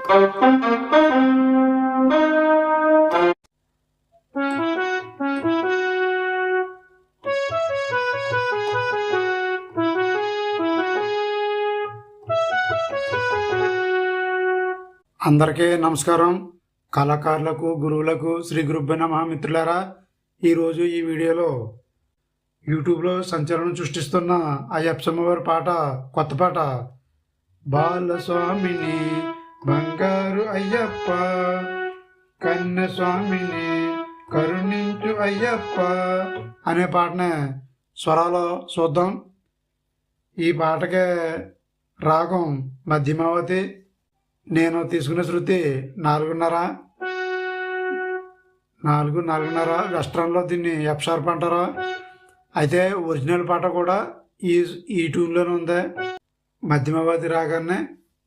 అందరికీ నమస్కారం. కళాకారులకు, గురువులకు శ్రీ గురుభ్యో నమః. మిత్రులారా, ఈరోజు ఈ వీడియోలో యూట్యూబ్లో సంచలనం సృష్టిస్తున్న అయ్యప్ప వారి పాట, కొత్త పాట, బాలస్వామిని బంగారు అయ్యప్ప, కన్యస్వామిని కరుణించు అయ్యప్ప అనే పాటని స్వరాలో చూద్దాం. ఈ పాటకే రాగం మధ్యమావతి. నేను తీసుకున్న శృతి 4.5 వెస్ట్రన్లో దీన్ని ఎఫ్ షార్ప్ అంటారు. అయితే ఒరిజినల్ పాట కూడా ఈ ట్యూన్లోనే ఉంది. మధ్యమావతి రాగానే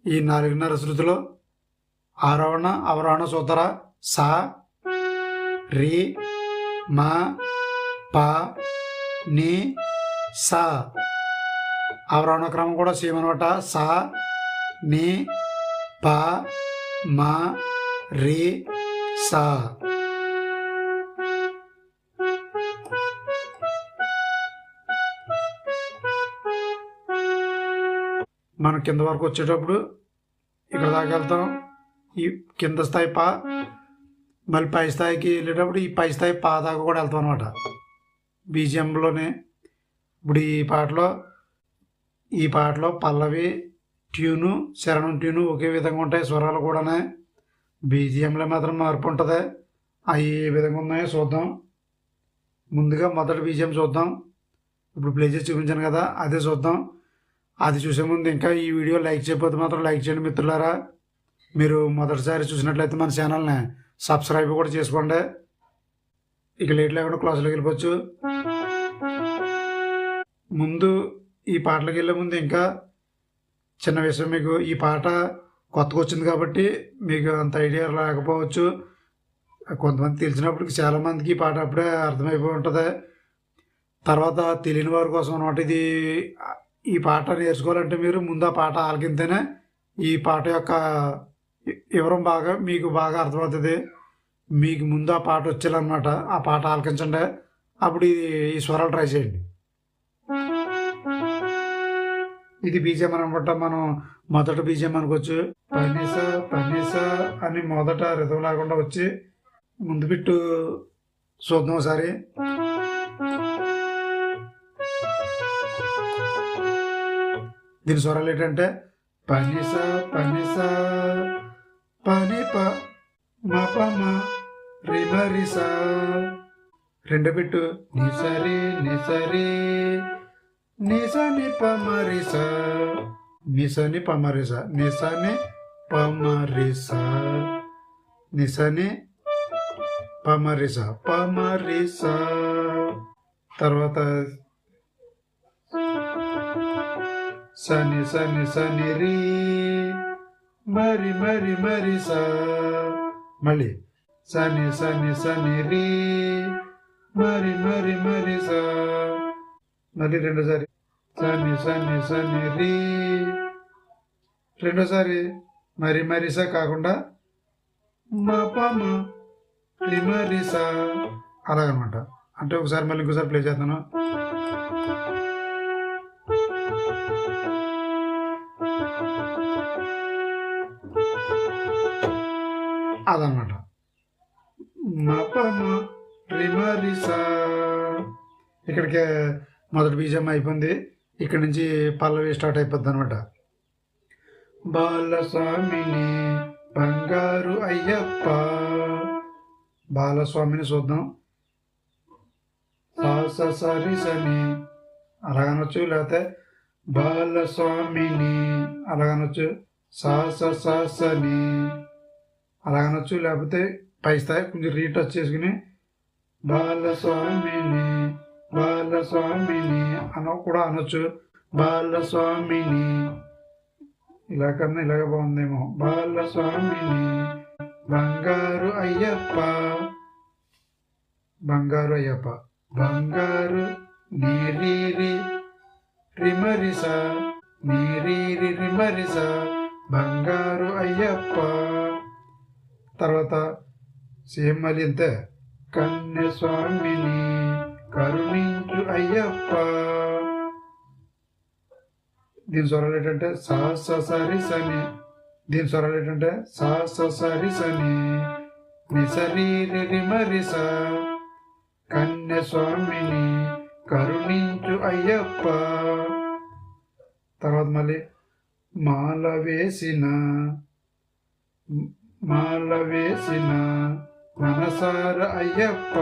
ఈ 4.5 శృతిలో ఆరోహణ అవరోహణ సూత్ర సా రి మా పా ని సా. అవరోహణ క్రమం కూడా సేమ్ అనమాట. సా ని పా మా రి సా. మనం కింద వరకు వచ్చేటప్పుడు ఇక్కడ దాకా వెళ్తాం. ఈ కింద స్థాయి పా, మళ్ళీ పై స్థాయికి వెళ్ళేటప్పుడు ఈ పై స్థాయి పా దాకా కూడా వెళ్తాం అనమాట బీజిఎంలోనే. ఇప్పుడు ఈ పాటలో పల్లవి ట్యూను, శరణం ట్యూను ఒకే విధంగా ఉంటాయి. స్వరాలు కూడానే. బీజిఎంలో మాత్రం మార్పు ఉంటుంది. అవి ఏ విధంగా ఉన్నాయో చూద్దాం. ముందుగా మొదటి బీజిఎం చూద్దాం. ఇప్పుడు ప్లే చేసి చూపించాను కదా, అదే చూద్దాం. అది చూసే ముందు ఇంకా ఈ వీడియో లైక్ చేయకపోతే మాత్రం లైక్ చేయండి మిత్రులారా. మీరు మొదటిసారి చూసినట్లయితే మన ఛానల్ని సబ్స్క్రైబ్ కూడా చేసుకోండి. ఇక లేట్ లేకుండా క్లాసులోకి వెళ్ళిపోవచ్చు. ముందు ఈ పాటలకు వెళ్ళే ముందు ఇంకా చిన్న విషయం. మీకు ఈ పాట కొత్తగా వచ్చింది కాబట్టి మీకు అంత ఐడియా రాకపోవచ్చు. కొంతమంది తెలిసినప్పటికి చాలామందికి ఈ పాట అప్పుడే అర్థమైపోయి ఉంటుంది. తర్వాత తెలియని వారి కోసం అనమాట ఇది. ఈ పాట నేర్చుకోవాలంటే మీరు ముందు ఆ పాట ఆలకింతేనే ఈ పాట యొక్క వివరం మీకు బాగా అర్థమవుతుంది. మీకు ముందు ఆ పాట వచ్చేయాలన్నమాట. ఆ పాట ఆలకించండి. అప్పుడు ఈ స్వరాలు ట్రై చేయండి. ఇది బీజిఎం అనమాట. మనం మొదట బీజిఎం అనుకోవచ్చు. పనిస పనిస అని మొదట రిథం లేకుండా వచ్చి ముందు బిట్టు చూద్దాం ఒకసారి. దీని స్వరాలు ఏంటంటే పనిస పనిస పని ప మ ప మ రి మ రి స. రెండో బిట్టు నిసరి నిసరి నిసని పమరిస, నిసని పమరిస, నిసని పమరిస, నిసని పమరిస పమరిస. తర్వాత సని సని సని రి మరి మరి మరి స. మళ్ళీ సని సని సని రి మరి మరి మరి స. మళ్ళీ రెండోసారి సని సని సని రి. రెండోసారి మరి మరిసా కాకుండా మా పమ రి మరిసా అలాగనమాట. అంటే ఒకసారి మళ్ళీ ఇంకోసారి ప్లే చేస్తాను. అదనమాట మా పమ రి మరిసా. ఇక్కడికి మొదటి బీజం అయిపోయింది. ఇక్కడ నుంచి పల్లవి స్టార్ట్ అయిపోద్ది అనమాట. బాలస్వామిని బంగారు అయ్యప్ప. బాలస్వామిని చూద్దాం. సరి సని అలాగనొచ్చు, లేకపోతే బాలస్వామిని అలాగనొచ్చు. సని అలాగనొచ్చు, లేకపోతే పై స్థాయి కొంచెం రీటచ్ చేసుకుని బాలస్వామిని బాలస్వామిని కూడా అనొచ్చు. బాలస్వామిని ఇలా కన్నా ఇలాగ బాగుందేమో. బాలస్వామిని బంగారు అయ్యప్ప, బంగారు అయ్యప్ప, బంగారు నీరి రిమరిస, నీరి రిమరిస, బంగారు అయ్యప్ప. తర్వాత సేమ్ మళ్ళీ ఇంతే. కన్యస్వామిని కరుణించు అయ్యప్ప. దీని స్వరాలు ఏంటంటే సా సరి సని. దీని స్వరాలు ఏంటంటే సా సరి సని నిసరి రి మరి సా. కన్యస్వామిని కరుణించు అయ్యప్ప. తర్వాత మళ్ళీ మాల వేసిన మనసార అయ్యప్ప.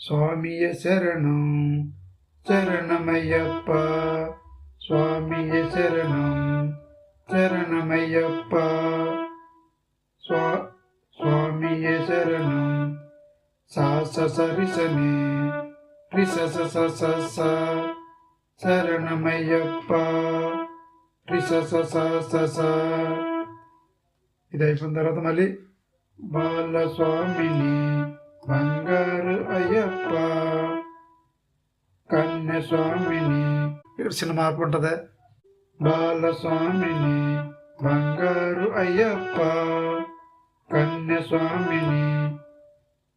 స్వామియ శరణం శరణమయ్యప్ప. స్వామియ శరణం శరణమయ్యప్ప. స్వామియ శరణం సా సరి సని రి స శరణమయ్యప్ప. రి స. ఇది అయిపోయిన తర్వాత మళ్ళీ బాలస్వామిని బంగారు అయ్యప్ప. కన్యస్వామిని ఇక్కడ చిన్న మార్పు ఉంటుంది. బాలస్వామిని బంగారు అయ్యప్ప. కన్యస్వామిని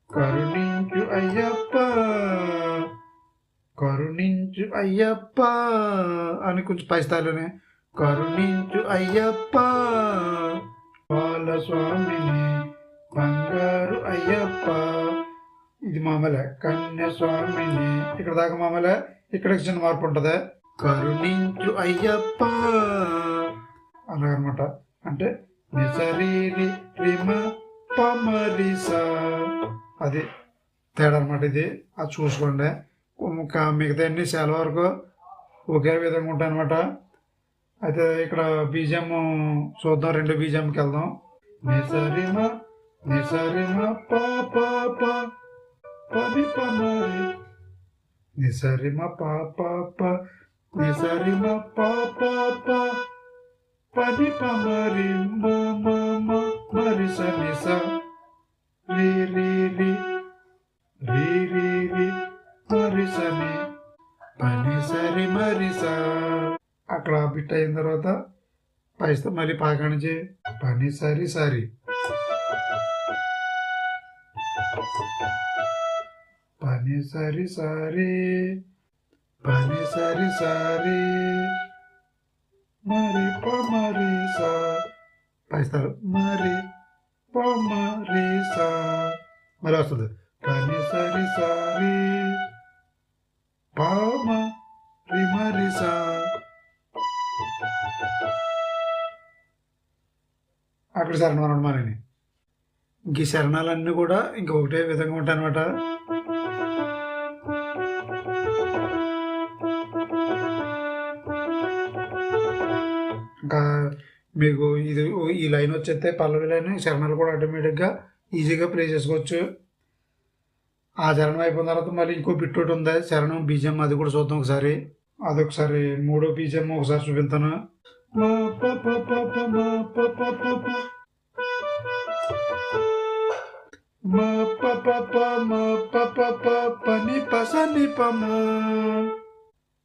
కరుణించు అయ్యప్ప. కరుణించు అయ్యప్ప అని కొంచెం పై స్థాయిలోనే కరుణించు అయ్యప్ప. బాలస్వామిని బంగారు అయ్యప్ప. ఇది మామూలే. కన్యస్వామిని ఇక్కడ దాకా మామూలే. ఇక్కడ చిన్న మార్పు ఉంటుంది. కరుణించు అయ్యప్ప అలాగనమాట. అంటే నిసరీరి రిమ పమరిస అది తేడా అనమాట. ఇది అది చూసుకోండి. మిగతా అన్ని చాలా వరకు ఒకే విధంగా ఉంటాయి అనమాట. అయితే ఇక్కడ బీజం చూద్దాం. 2 బీజంకి వెళ్దాం. నిసరిమ పది పమరి నిసరిమ నిసరిమ పది పమరి మరిస నిస రి మరిసని పని సరి మరిస. అక్కడ బిట్ అయిన తర్వాత పైస్తే మళ్ళీ పాక నుంచి పని సరి సరి పని సరి సరి పని సరి సరి మరి పమరిస. పైస్తారు మరి పమరిస మళ్ళీ వస్తుంది. పని సరి సరి పామ రిమరిస. అక్కడ శరణం అనమాట. ఇంక ఈ శరణాలన్నీ కూడా ఇంకా ఒకటే విధంగా ఉంటాయి అనమాట. ఇంకా మీకు ఇది ఈ లైన్ వచ్చేస్తే పల్లవి లైన్ శరణాలు కూడా ఆటోమేటిక్గా ఈజీగా ప్లే చేసుకోవచ్చు. ఆ చరణం అయిపోయిన తర్వాత మళ్ళీ ఇంకో బిట్ ఒకటి ఉంది శరణం బీజం. అది కూడా చూద్దాం ఒకసారి. అదొకసారి 3వ బీజం ఒకసారి చూపిస్తాను. పని పసని పమ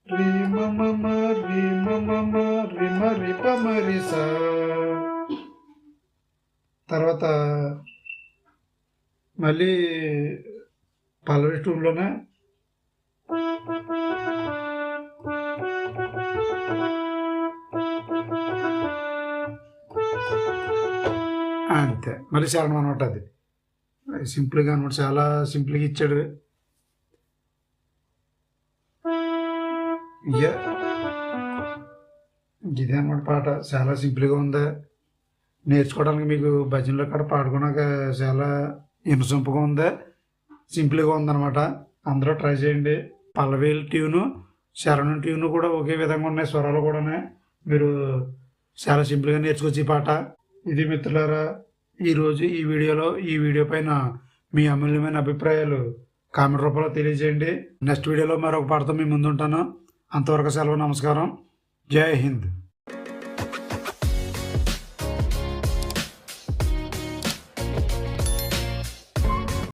రి మమ రి మమ రి మరి పమరిస. తర్వాత మళ్ళీ పల్లవి టూన్లోనే అంతే. మళ్ళీ శరణం అనమాట. అది సింపుల్గా అనమాట. చాలా సింపుల్గా ఇచ్చాడు. ఇదే అనమాట పాట. చాలా సింపుల్గా ఉంది. నేర్చుకోవడానికి మీకు భజనలో కూడా పాడుకున్నాక చాలా ఇనుసొంపుగా ఉంది. సింపుల్గా ఉందన్నమాట. అందరూ ట్రై చేయండి. పల్లవి ట్యూను శరణం ట్యూను కూడా ఒకే విధంగా ఉన్నాయి. స్వరాలు కూడా మీరు చాలా సింపుల్గా నేర్చుకోవచ్చు ఈ పాట. ఇది మిత్రులారా ఈరోజు ఈ వీడియో పైన మీ అమూల్యమైన అభిప్రాయాలు కామెంట్ రూపంలో తెలియజేయండి. నెక్స్ట్ వీడియోలో మరొక పాటతో మీ ముందుంటాను. అంతవరకు సెలవు. నమస్కారం. జై హింద్.